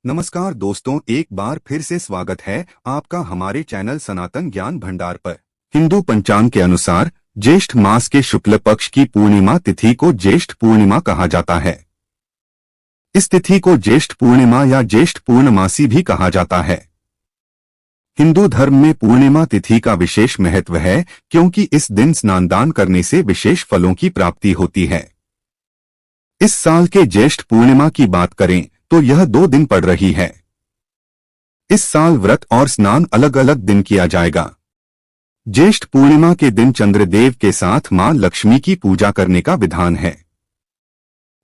नमस्कार दोस्तों, एक बार फिर से स्वागत है आपका हमारे चैनल सनातन ज्ञान भंडार पर। हिंदू पंचांग के अनुसार ज्येष्ठ मास के शुक्ल पक्ष की पूर्णिमा तिथि को ज्येष्ठ पूर्णिमा कहा जाता है। इस तिथि को ज्येष्ठ पूर्णिमा या ज्येष्ठ पूर्णमासी भी कहा जाता है। हिंदू धर्म में पूर्णिमा तिथि का विशेष महत्व है क्योंकि इस दिन स्नान दान करने से विशेष फलों की प्राप्ति होती है। इस साल के ज्येष्ठ पूर्णिमा की बात करें तो यह 2 दिन पड़ रही है। इस साल व्रत और स्नान अलग अलग दिन किया जाएगा। ज्येष्ठ पूर्णिमा के दिन चंद्रदेव के साथ मां लक्ष्मी की पूजा करने का विधान है।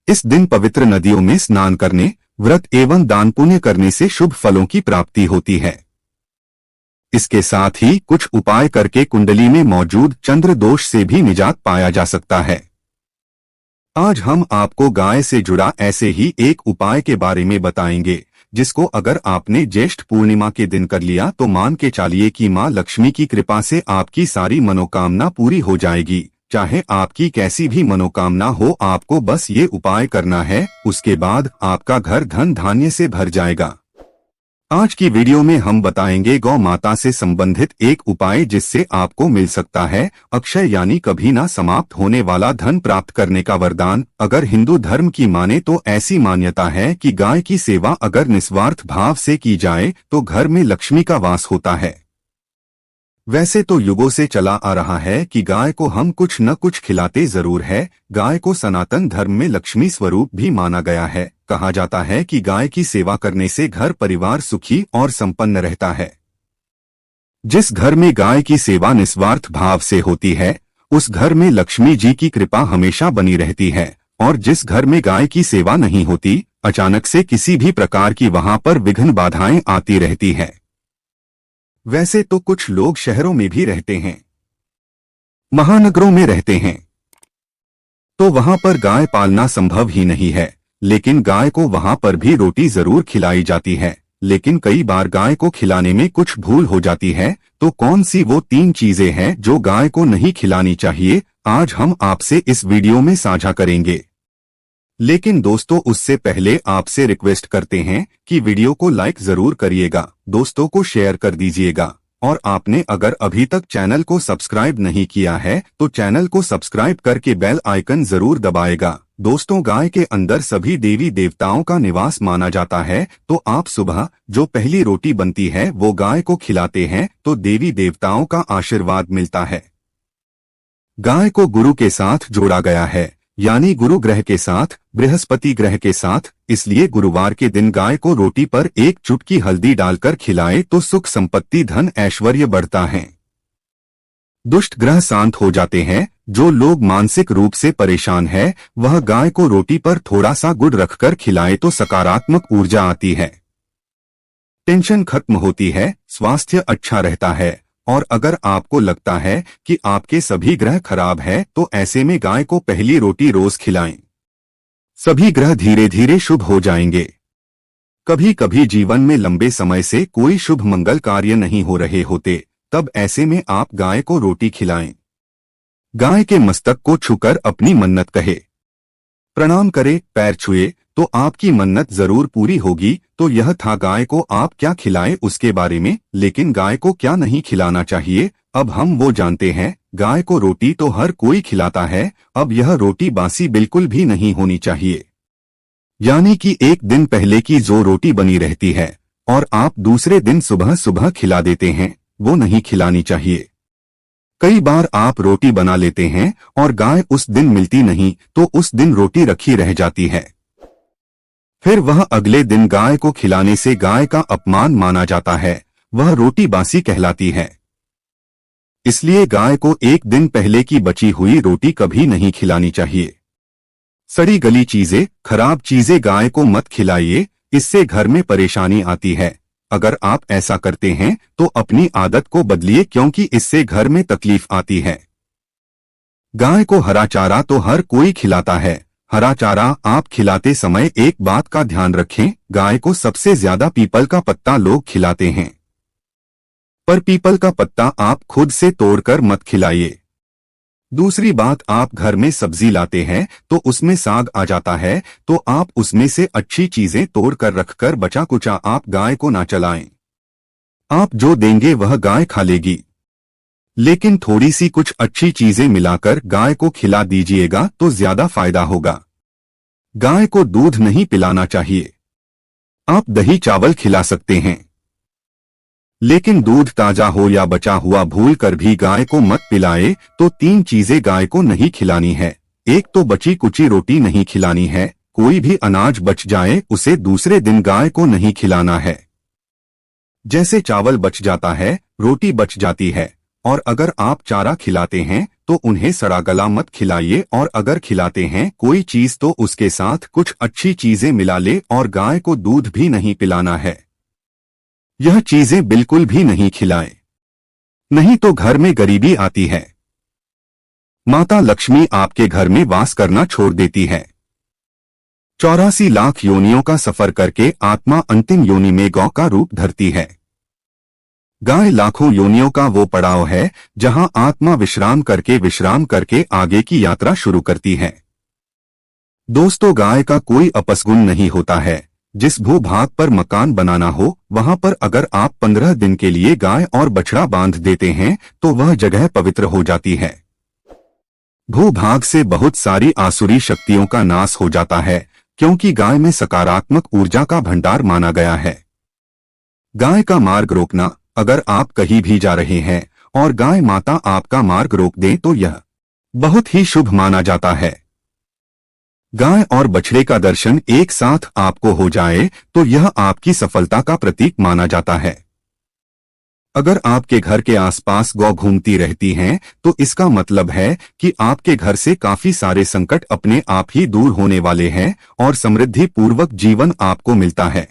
इस दिन पवित्र नदियों में स्नान करने, व्रत एवं दान पुण्य करने से शुभ फलों की प्राप्ति होती है। इसके साथ ही कुछ उपाय करके कुंडली में मौजूद चंद्र दोष से भी निजात पाया जा सकता है। आज हम आपको गाय से जुड़ा ऐसे ही एक उपाय के बारे में बताएंगे, जिसको अगर आपने ज्येष्ठ पूर्णिमा के दिन कर लिया तो मान के चलिए कि मां लक्ष्मी की कृपा से आपकी सारी मनोकामना पूरी हो जाएगी। चाहे आपकी कैसी भी मनोकामना हो, आपको बस ये उपाय करना है, उसके बाद आपका घर धन धान्य से भर जाएगा। आज की वीडियो में हम बताएंगे गौ माता से संबंधित एक उपाय जिससे आपको मिल सकता है अक्षय यानी कभी ना समाप्त होने वाला धन प्राप्त करने का वरदान। अगर हिंदू धर्म की माने तो ऐसी मान्यता है कि गाय की सेवा अगर निस्वार्थ भाव से की जाए तो घर में लक्ष्मी का वास होता है। वैसे तो युगों से चला आ रहा है कि गाय को हम कुछ न कुछ खिलाते जरूर है। गाय को सनातन धर्म में लक्ष्मी स्वरूप भी माना गया है। कहा जाता है कि गाय की सेवा करने से घर परिवार सुखी और संपन्न रहता है। जिस घर में गाय की सेवा निस्वार्थ भाव से होती है, उस घर में लक्ष्मी जी की कृपा हमेशा बनी रहती है। और जिस घर में गाय की सेवा नहीं होती, अचानक से किसी भी प्रकार की वहां पर विघ्न बाधाएं आती रहती है। वैसे तो कुछ लोग शहरों में भी रहते हैं, महानगरों में रहते हैं, तो वहां पर गाय पालना संभव ही नहीं है। लेकिन गाय को वहां पर भी रोटी जरूर खिलाई जाती है। लेकिन कई बार गाय को खिलाने में कुछ भूल हो जाती है। तो कौन सी वो 3 चीजें हैं जो गाय को नहीं खिलानी चाहिए, आज हम आपसे इस वीडियो में साझा करेंगे। लेकिन दोस्तों, उससे पहले आपसे रिक्वेस्ट करते हैं कि वीडियो को लाइक जरूर करिएगा, दोस्तों को शेयर कर दीजिएगा, और आपने अगर अभी तक चैनल को सब्सक्राइब नहीं किया है तो चैनल को सब्सक्राइब करके बेल आइकन जरूर दबाएगा। दोस्तों, गाय के अंदर सभी देवी देवताओं का निवास माना जाता है। तो आप सुबह जो पहली रोटी बनती है वो गाय को खिलाते हैं तो देवी देवताओं का आशीर्वाद मिलता है। गाय को गुरु के साथ जोड़ा गया है, यानी गुरु ग्रह के साथ, बृहस्पति ग्रह के साथ। इसलिए गुरुवार के दिन गाय को रोटी पर 1 चुटकी हल्दी डालकर खिलाए तो सुख संपत्ति धन ऐश्वर्य बढ़ता है। दुष्ट ग्रह शांत हो जाते हैं। जो लोग मानसिक रूप से परेशान है वह गाय को रोटी पर थोड़ा सा गुड़ रखकर खिलाए तो सकारात्मक ऊर्जा आती है, टेंशन खत्म होती है, स्वास्थ्य अच्छा रहता है। और अगर आपको लगता है कि आपके सभी ग्रह खराब है तो ऐसे में गाय को पहली रोटी रोज खिलाएं। सभी ग्रह धीरे धीरे शुभ हो जाएंगे। कभी कभी जीवन में लंबे समय से कोई शुभ मंगल कार्य नहीं हो रहे होते, तब ऐसे में आप गाय को रोटी खिलाएं। गाय के मस्तक को छूकर अपनी मन्नत कहे, प्रणाम करे, पैर छुए तो आपकी मन्नत जरूर पूरी होगी। तो यह था गाय को आप क्या खिलाएं उसके बारे में। लेकिन गाय को क्या नहीं खिलाना चाहिए, अब हम वो जानते हैं। गाय को रोटी तो हर कोई खिलाता है, अब यह रोटी बासी बिल्कुल भी नहीं होनी चाहिए। यानी कि 1 दिन पहले की जो रोटी बनी रहती है और आप दूसरे दिन सुबह सुबह खिला देते हैं, वो नहीं खिलानी चाहिए। कई बार आप रोटी बना लेते हैं और गाय उस दिन मिलती नहीं तो उस दिन रोटी रखी रह जाती है। फिर वह अगले दिन गाय को खिलाने से गाय का अपमान माना जाता है, वह रोटी बासी कहलाती है। इसलिए गाय को 1 दिन पहले की बची हुई रोटी कभी नहीं खिलानी चाहिए। सड़ी गली चीजें, खराब चीजें गाय को मत खिलाइए, इससे घर में परेशानी आती है। अगर आप ऐसा करते हैं तो अपनी आदत को बदलिए, क्योंकि इससे घर में तकलीफ आती है। गाय को हरा चारा तो हर कोई खिलाता है। हरा चारा आप खिलाते समय एक बात का ध्यान रखें, गाय को सबसे ज्यादा पीपल का पत्ता लोग खिलाते हैं, पर पीपल का पत्ता आप खुद से तोड़कर मत खिलाइए। दूसरी बात, आप घर में सब्जी लाते हैं तो उसमें साग आ जाता है, तो आप उसमें से अच्छी चीजें तोड़ कर रखकर बचा कुचा आप गाय को ना चलाएं। आप जो देंगे वह गाय खा लेगी, लेकिन थोड़ी सी कुछ अच्छी चीजें मिलाकर गाय को खिला दीजिएगा तो ज्यादा फायदा होगा। गाय को दूध नहीं पिलाना चाहिए। आप दही चावल खिला सकते हैं, लेकिन दूध ताजा हो या बचा हुआ भूल कर भी गाय को मत पिलाए। तो 3 चीजें गाय को नहीं खिलानी है। एक तो बची कुची रोटी नहीं खिलानी है। कोई भी अनाज बच जाए उसे दूसरे दिन गाय को नहीं खिलाना है। जैसे चावल बच जाता है, रोटी बच जाती है, और अगर आप चारा खिलाते हैं तो उन्हें सड़ा गला मत खिलाइए, और अगर खिलाते हैं कोई चीज तो उसके साथ कुछ अच्छी चीजें मिला ले, और गाय को दूध भी नहीं पिलाना है। यह चीजें बिल्कुल भी नहीं खिलाएं, नहीं तो घर में गरीबी आती है। माता लक्ष्मी आपके घर में वास करना छोड़ देती है। 84 लाख योनियों का सफर करके आत्मा अंतिम योनि में गौ का रूप धरती है। गाय लाखों योनियों का वो पड़ाव है जहां आत्मा विश्राम करके आगे की यात्रा शुरू करती है। दोस्तों, गाय का कोई अपसगुण नहीं होता है। जिस भूभाग पर मकान बनाना हो वहां पर अगर आप 15 दिन के लिए गाय और बछड़ा बांध देते हैं तो वह जगह पवित्र हो जाती है। भूभाग से बहुत सारी आसुरी शक्तियों का नाश हो जाता है, क्योंकि गाय में सकारात्मक ऊर्जा का भंडार माना गया है। गाय का मार्ग रोकना, अगर आप कहीं भी जा रहे हैं और गाय माता आपका मार्ग रोक दें तो यह बहुत ही शुभ माना जाता है। गाय और बछड़े का दर्शन एक साथ आपको हो जाए तो यह आपकी सफलता का प्रतीक माना जाता है। अगर आपके घर के आसपास गौ घूमती रहती हैं तो इसका मतलब है कि आपके घर से काफी सारे संकट अपने आप ही दूर होने वाले हैं और समृद्धि पूर्वक जीवन आपको मिलता है।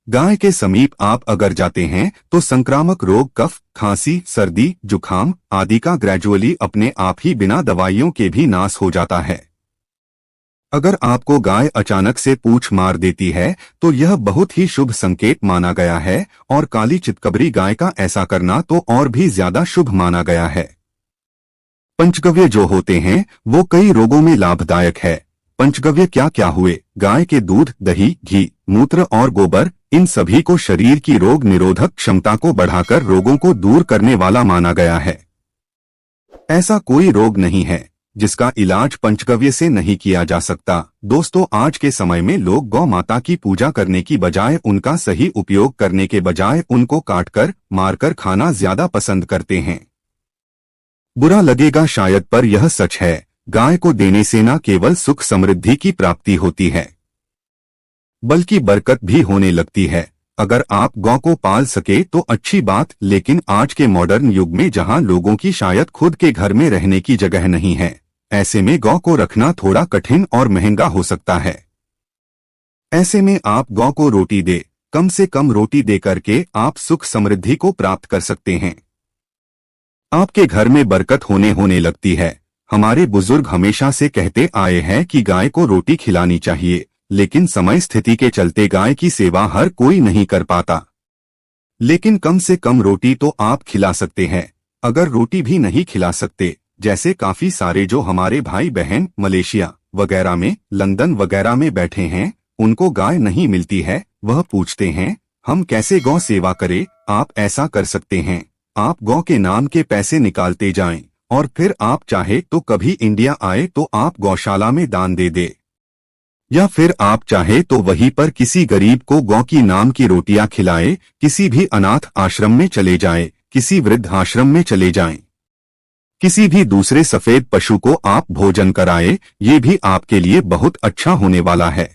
गाय के समीप आप अगर जाते हैं तो संक्रामक रोग, कफ, खांसी, सर्दी, जुखाम आदि का ग्रेजुअली अपने आप ही बिना दवाइयों के भी नाश हो जाता है। अगर आपको गाय अचानक से पूंछ मार देती है तो यह बहुत ही शुभ संकेत माना गया है, और काली चितकबरी गाय का ऐसा करना तो और भी ज्यादा शुभ माना गया है। पंचगव्य जो होते हैं वो कई रोगों में लाभदायक है। पंचगव्य क्या क्या हुए? गाय के दूध, दही, घी, मूत्र और गोबर, इन सभी को शरीर की रोग निरोधक क्षमता को बढ़ाकर रोगों को दूर करने वाला माना गया है। ऐसा कोई रोग नहीं है जिसका इलाज पंचगव्य से नहीं किया जा सकता। दोस्तों, आज के समय में लोग गौ माता की पूजा करने की बजाय, उनका सही उपयोग करने के बजाय उनको काटकर मारकर खाना ज्यादा पसंद करते हैं। बुरा लगेगा शायद, पर यह सच है। गाय को देने से न केवल सुख समृद्धि की प्राप्ति होती है बल्कि बरकत भी होने लगती है। अगर आप गौ को पाल सके तो अच्छी बात, लेकिन आज के मॉडर्न युग में जहां लोगों की शायद खुद के घर में रहने की जगह नहीं है, ऐसे में गौ को रखना थोड़ा कठिन और महंगा हो सकता है। ऐसे में आप गौ को रोटी दे, कम से कम रोटी दे करके आप सुख समृद्धि को प्राप्त कर सकते हैं। आपके घर में बरकत होने लगती है। हमारे बुजुर्ग हमेशा से कहते आए हैं कि गाय को रोटी खिलानी चाहिए, लेकिन समय स्थिति के चलते गाय की सेवा हर कोई नहीं कर पाता। लेकिन कम से कम रोटी तो आप खिला सकते हैं। अगर रोटी भी नहीं खिला सकते, जैसे काफी सारे जो हमारे भाई बहन मलेशिया वगैरह में, लंदन वगैरह में बैठे हैं, उनको गाय नहीं मिलती है, वह पूछते हैं हम कैसे गौ सेवा करें। आप ऐसा कर सकते हैं, आप गौ के नाम के पैसे निकालते जाएं, और फिर आप चाहे तो कभी इंडिया आए तो आप गौशाला में दान दे दे, या फिर आप चाहे तो वहीं पर किसी गरीब को गौ की नाम की रोटियां खिलाए, किसी भी अनाथ आश्रम में चले जाएं, किसी वृद्ध आश्रम में चले जाएं, किसी भी दूसरे सफेद पशु को आप भोजन कराए, ये भी आपके लिए बहुत अच्छा होने वाला है।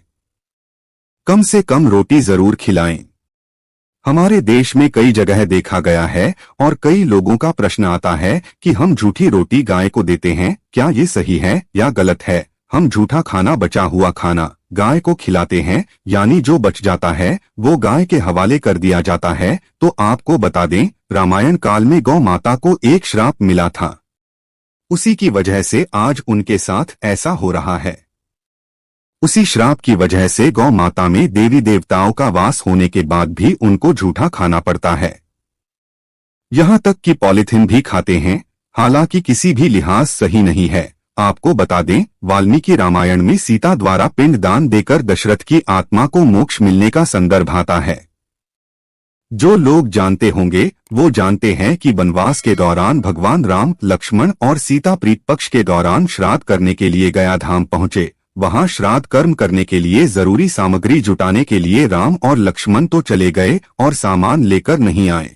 कम से कम रोटी जरूर खिलाएं। हमारे देश में कई जगह देखा गया है और कई लोगों का प्रश्न आता है कि हम झूठी रोटी गाय को देते हैं, क्या ये सही है या गलत है? हम झूठा खाना, बचा हुआ खाना गाय को खिलाते हैं, यानी जो बच जाता है वो गाय के हवाले कर दिया जाता है। तो आपको बता दें, रामायण काल में गौ माता को एक श्राप मिला था, उसी की वजह से आज उनके साथ ऐसा हो रहा है। उसी श्राप की वजह से गौ माता में देवी देवताओं का वास होने के बाद भी उनको झूठा खाना पड़ता है। यहाँ तक कि पॉलिथीन भी खाते हैं। हालांकि किसी भी लिहाज सही नहीं है। आपको बता दें, वाल्मीकि रामायण में सीता द्वारा पिंडदान देकर दशरथ की आत्मा को मोक्ष मिलने का संदर्भ आता है। जो लोग जानते होंगे वो जानते हैं कि वनवास के दौरान भगवान राम लक्ष्मण और सीता प्रीत पक्ष के दौरान श्राद्ध करने के लिए गया धाम पहुंचे। वहां श्राद्ध कर्म करने के लिए जरूरी सामग्री जुटाने के लिए राम और लक्ष्मण तो चले गए और सामान लेकर नहीं आए।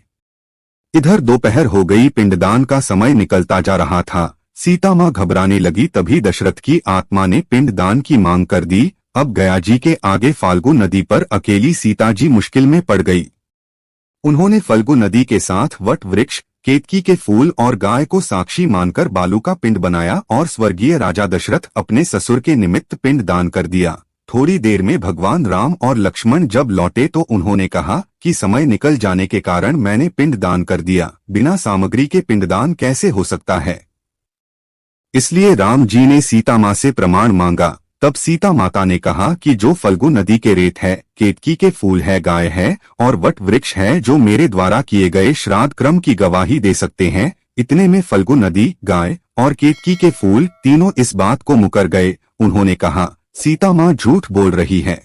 इधर दोपहर हो गई, पिंडदान का समय निकलता जा रहा था। सीता मां घबराने लगी, तभी दशरथ की आत्मा ने पिंडदान की मांग कर दी। अब गया जी के आगे फाल्गु नदी पर अकेली सीता जी मुश्किल में पड़ गई। उन्होंने फल्गु नदी के साथ वट वृक्ष, केतकी के फूल और गाय को साक्षी मानकर बालू का पिंड बनाया और स्वर्गीय राजा दशरथ अपने ससुर के निमित्त पिंड दान कर दिया। थोड़ी देर में भगवान राम और लक्ष्मण जब लौटे तो उन्होंने कहा कि समय निकल जाने के कारण मैंने पिंड दान कर दिया, बिना सामग्री के पिंडदान कैसे हो सकता है। इसलिए राम जी ने सीता माँ से प्रमाण मांगा। तब सीता माता ने कहा कि जो फल्गु नदी के रेत है, केतकी के फूल है, गाय है और वट वृक्ष है, जो मेरे द्वारा किए गए श्राद्ध क्रम की गवाही दे सकते हैं। इतने में फल्गु नदी, गाय और केतकी के फूल तीनों इस बात को मुकर गए। उन्होंने कहा, सीता माँ झूठ बोल रही है,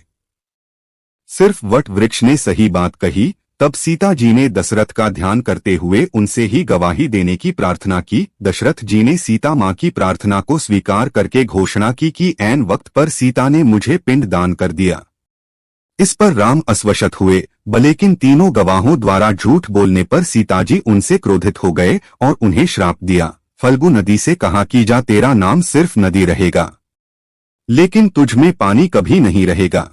सिर्फ वट वृक्ष ने सही बात कही। तब सीता जी ने दशरथ का ध्यान करते हुए उनसे ही गवाही देने की प्रार्थना की। दशरथ जी ने सीता माँ की प्रार्थना को स्वीकार करके घोषणा की कि ऐन वक्त पर सीता ने मुझे पिंड दान कर दिया। इस पर राम अस्वशत हुए, लेकिन तीनों गवाहों द्वारा झूठ बोलने पर सीता जी उनसे क्रोधित हो गए और उन्हें श्राप दिया। फल्गु नदी से कहा कि जा, तेरा नाम सिर्फ नदी रहेगा, लेकिन तुझ में पानी कभी नहीं रहेगा।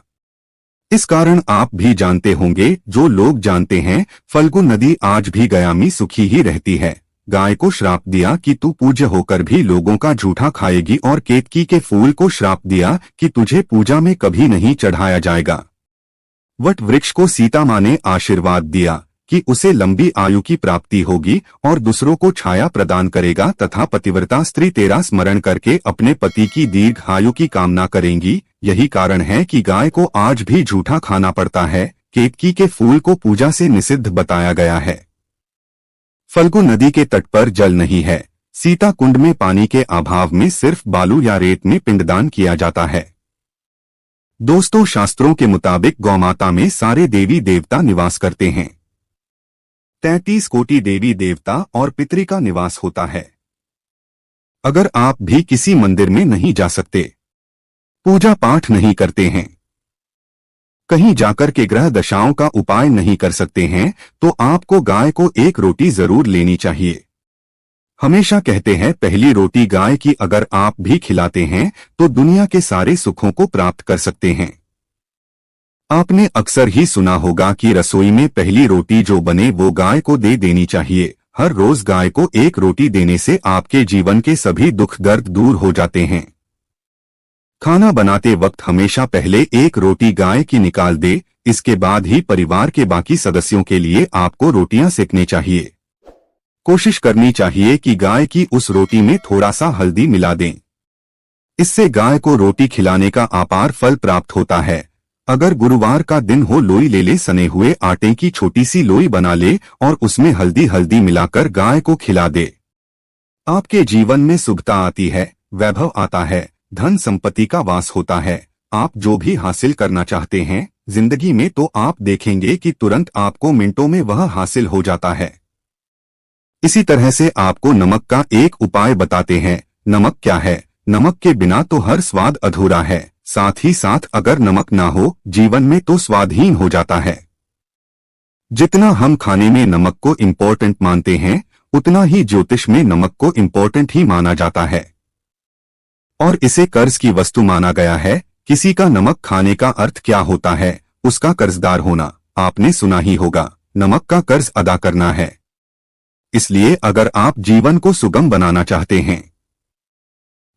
इस कारण आप भी जानते होंगे, जो लोग जानते हैं, फल्गु नदी आज भी गया में सुखी ही रहती है। गाय को श्राप दिया कि तू पूज्य होकर भी लोगों का जूठा खाएगी और केतकी के फूल को श्राप दिया कि तुझे पूजा में कभी नहीं चढ़ाया जाएगा। वट वृक्ष को सीता माँ ने आशीर्वाद दिया कि उसे लंबी आयु की प्राप्ति होगी और दूसरों को छाया प्रदान करेगा तथा पतिव्रता स्त्री तेरा स्मरण करके अपने पति की दीर्घ आयु की कामना करेंगी। यही कारण है कि गाय को आज भी जूठा खाना पड़ता है। केतकी के फूल को पूजा से निषिद्ध बताया गया है। फल्गु नदी के तट पर जल नहीं है। सीता कुंड में पानी के अभाव में सिर्फ बालू या रेत में पिंडदान किया जाता है। दोस्तों, शास्त्रों के मुताबिक गौमाता में सारे देवी देवता निवास करते हैं। 33 कोटि देवी देवता और पितरी का निवास होता है। अगर आप भी किसी मंदिर में नहीं जा सकते, पूजा पाठ नहीं करते हैं, कहीं जाकर के ग्रह दशाओं का उपाय नहीं कर सकते हैं, तो आपको गाय को एक रोटी जरूर लेनी चाहिए। हमेशा कहते हैं, पहली रोटी गाय की अगर आप भी खिलाते हैं तो दुनिया के सारे सुखों को प्राप्त कर सकते हैं। आपने अक्सर ही सुना होगा कि रसोई में पहली रोटी जो बने वो गाय को दे देनी चाहिए। हर रोज गाय को एक रोटी देने से आपके जीवन के सभी दुख दर्द दूर हो जाते हैं। खाना बनाते वक्त हमेशा पहले एक रोटी गाय की निकाल दे, इसके बाद ही परिवार के बाकी सदस्यों के लिए आपको रोटियां सेकनी चाहिए। कोशिश करनी चाहिए कि गाय की उस रोटी में थोड़ा सा हल्दी मिला दें। इससे गाय को रोटी खिलाने का अपार फल प्राप्त होता है। अगर गुरुवार का दिन हो, लोई ले ले, सने हुए आटे की छोटी सी लोई बना ले और उसमें हल्दी मिलाकर गाय को खिला दे। आपके जीवन में शुभता आती है, वैभव आता है, धन संपत्ति का वास होता है। आप जो भी हासिल करना चाहते हैं जिंदगी में, तो आप देखेंगे कि तुरंत आपको मिनटों में वह हासिल हो जाता है। इसी तरह से आपको नमक का एक उपाय बताते हैं। नमक क्या है? नमक के बिना तो हर स्वाद अधूरा है। साथ ही साथ अगर नमक ना हो जीवन में तो स्वादहीन हो जाता है। जितना हम खाने में नमक को इम्पोर्टेंट मानते हैं, उतना ही ज्योतिष में नमक को इम्पोर्टेंट ही माना जाता है और इसे कर्ज की वस्तु माना गया है। किसी का नमक खाने का अर्थ क्या होता है? उसका कर्जदार होना। आपने सुना ही होगा, नमक का कर्ज अदा करना है। इसलिए अगर आप जीवन को सुगम बनाना चाहते हैं,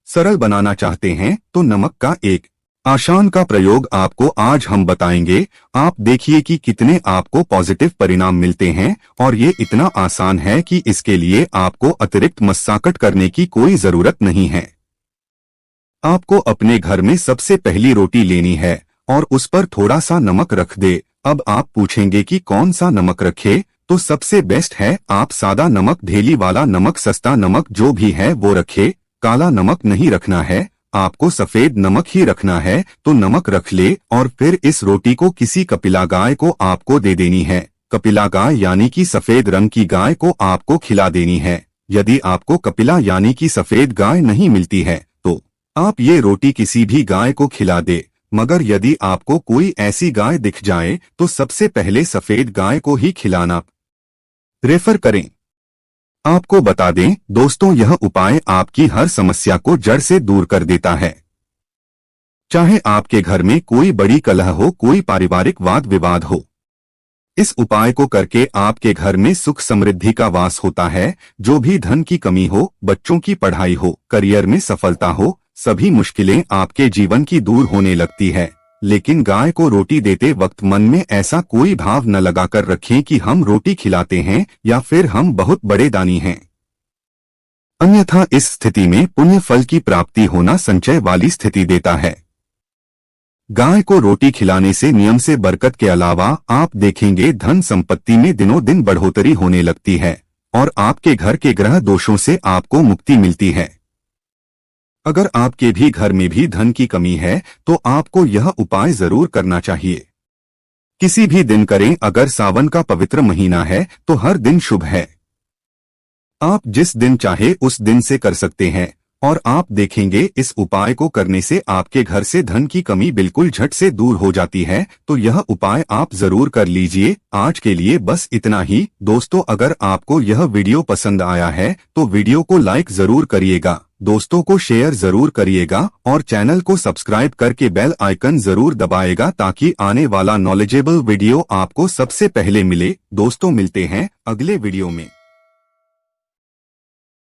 सरल बनाना चाहते हैं, तो नमक का एक आसान का प्रयोग आपको आज हम बताएंगे। आप देखिए कि कितने आपको पॉजिटिव परिणाम मिलते हैं और ये इतना आसान है कि इसके लिए आपको अतिरिक्त मशक्कत करने की कोई जरूरत नहीं है। आपको अपने घर में सबसे पहली रोटी लेनी है और उस पर थोड़ा सा नमक रख दे। अब आप पूछेंगे कि कौन सा नमक रखे? तो सबसे बेस्ट है आप सादा नमक, ढेली वाला नमक, सस्ता नमक जो भी है वो रखे। काला नमक नहीं रखना है, आपको सफेद नमक ही रखना है, तो नमक रख ले और फिर इस रोटी को किसी कपिला गाय को आपको दे देनी है। कपिला गाय यानी कि सफेद रंग की गाय को आपको खिला देनी है। यदि आपको कपिला यानी कि सफेद गाय नहीं मिलती है तो आप ये रोटी किसी भी गाय को खिला दे, मगर यदि आपको कोई ऐसी गाय दिख जाए तो सबसे पहले सफेद गाय को ही खिलाना प्रेफर करें। आपको बता दें दोस्तों, यह उपाय आपकी हर समस्या को जड़ से दूर कर देता है। चाहे आपके घर में कोई बड़ी कलह हो, कोई पारिवारिक वाद विवाद हो, इस उपाय को करके आपके घर में सुख समृद्धि का वास होता है। जो भी धन की कमी हो, बच्चों की पढ़ाई हो, करियर में सफलता हो, सभी मुश्किलें आपके जीवन की दूर होने लगती है। लेकिन गाय को रोटी देते वक्त मन में ऐसा कोई भाव न लगाकर रखें कि हम रोटी खिलाते हैं या फिर हम बहुत बड़े दानी हैं। अन्यथा इस स्थिति में पुण्य फल की प्राप्ति होना संचय वाली स्थिति देता है। गाय को रोटी खिलाने से नियम से बरकत के अलावा आप देखेंगे धन संपत्ति में दिनों दिन बढ़ोतरी होने लगती है और आपके घर के ग्रह दोषों से आपको मुक्ति मिलती है। अगर आपके भी घर में भी धन की कमी है तो आपको यह उपाय जरूर करना चाहिए। किसी भी दिन करें, अगर सावन का पवित्र महीना है तो हर दिन शुभ है। आप जिस दिन चाहे उस दिन से कर सकते हैं और आप देखेंगे इस उपाय को करने से आपके घर से धन की कमी बिल्कुल झट से दूर हो जाती है। तो यह उपाय आप जरूर कर लीजिए। आज के लिए बस इतना ही दोस्तों। अगर आपको यह वीडियो पसंद आया है तो वीडियो को लाइक जरूर करिएगा, दोस्तों को शेयर जरूर करिएगा और चैनल को सब्सक्राइब करके बेल आइकन जरूर दबाएगा ताकि आने वाला नॉलेजेबल वीडियो आपको सबसे पहले मिले। दोस्तों मिलते हैं अगले वीडियो में।